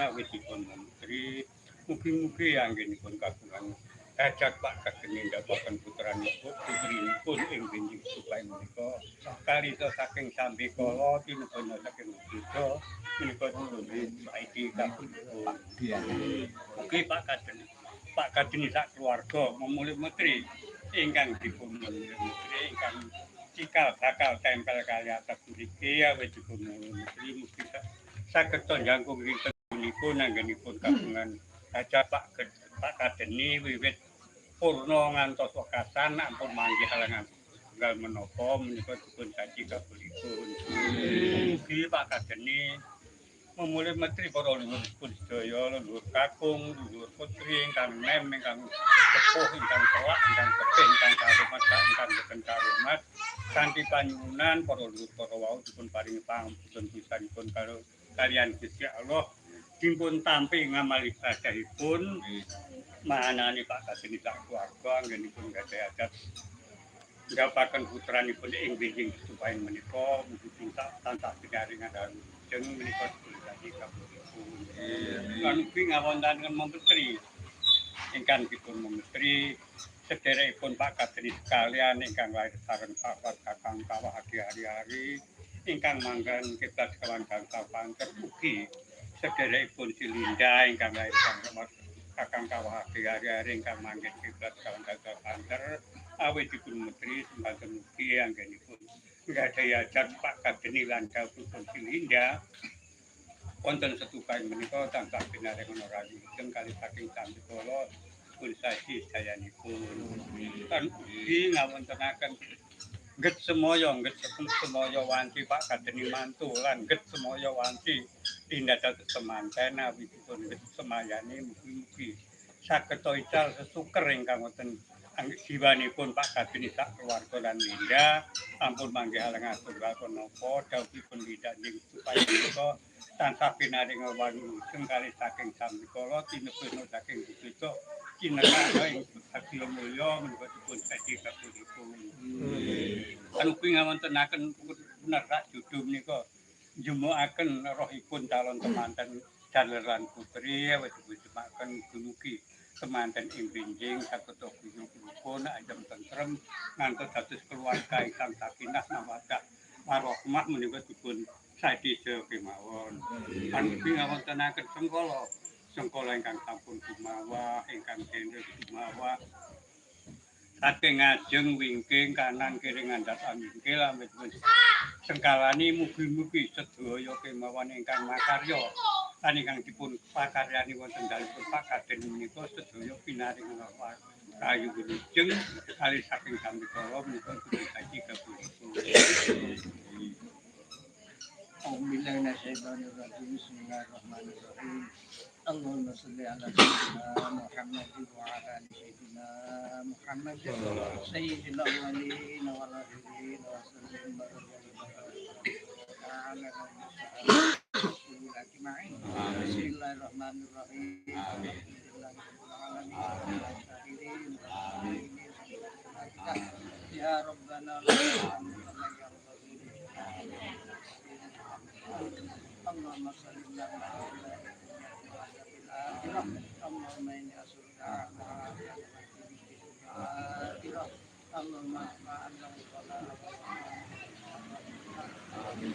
nak wis dipun menteri mugi-mugi anggenipun kagungan ajak Pak Kadeni ndapaken putranipun putrinipun ing benjing supaya menika kalisa saking sambi kala tinebana saking Buddha menika saiki kabudipun mugi Pak Kadeni sak keluarga memulih menteri ingkang dipun menteri ingkang cikal bakal tempel kali atas mriki awit dipun menteri mugi saged njangkung dinten punipun anggenipun kagungan ajak Pak Kadeni wiwit purna ngantos wekasan ampun manggih halangan tunggal menapa menika dipun janji kabulipun. Mugi Pak Kadeni memulih menteri para leluhuripun sedaya leluhur kakung, leluhur putri ingkang nem ingkang sepuh ingkang telak ingkang keping ingkang karumat ingkang boten karumat kanthi panyuwunan para leluhur para wau dipun paringi pangapunten pisanipun kaliyan Gusti Allah dipun tampi ngamal ibadahipun manani Pak Kadeni sak keluarga anggenipun gadhah adat ndapaken putranipun ing benjing supaya menika mugi tansah pinaringan dalem menika dipun janji kabudipun. Lan ugi ngawontenaken menteri ingkang dipun menteri sederekipun Pak Kadeni sekalian ingkang lair sareng sahabat Kakang Kawah hari-hari ingkang manggen kiblat kawan gangsal pancer ugi sederekipun Silinda ingkang lair sareng Kakang Kawah hari-hari ingkang manggen kiblat kawan gangsal pancer awit dipun menteri sembaten ugi anggenipun gadhahi ajat Pak Kadeni lan dawuhipun Silinda wonten setunggal menika tansah pinaringan rayi lajeng kali saking sambikala pun saji dayanipun lan ugi ngawontenaken get semoyo wanci Pak Kadeni mantu lan get semoyo wanci tindak semanten awitipun get semayani mugi-mugi saged ical sesuker ingkang wonten jiwanipun Pak Kadeni sak keluarga lan Linda ampun manggih halangan tunggal punapa dawuhipun Linda ing supaya menika tansah pinaringa wanujeng kali saking sambikala tinebana saking Buddha kinekana ing Agya Mulya menika dipun saji kabudipun. Anupi ngawontenaken punerrak judul menika njumukaken rohipun calon temanten daler lan putri awit dipun mugi temanten ing benjing saged guyub-guyubipun ayem tentrem ngantos dados keluarga ingkang sakinah mawaddah warahmah menika dipun sadaya kemawon. Anupi ngawontenaken sengkala ingkang sampun gumawa ingkang dendel gumawa saking ngajeng wingking kanan kiri ngandhap amingkil amit sengkalani mugi-mugi sedaya kemawon ingkang makarya lan ingkang dipun pakaryani wonten dalemipun Pak Kadeni menika sedaya pinaringan rayu wilujeng kali saking sambikala menika dipun saji kabudipun. Bismillahirrahmanirrahim. Allahumma shalli ala sayyidina Muhammad wa ala ali sayyidina Muhammad sayyidil awwalin wal akhirin wa sallim Bismillahirrahmanirrahim. Ya Rabbana Allahumma salli ala Allahumma inni as'aluka Allahumma Amin.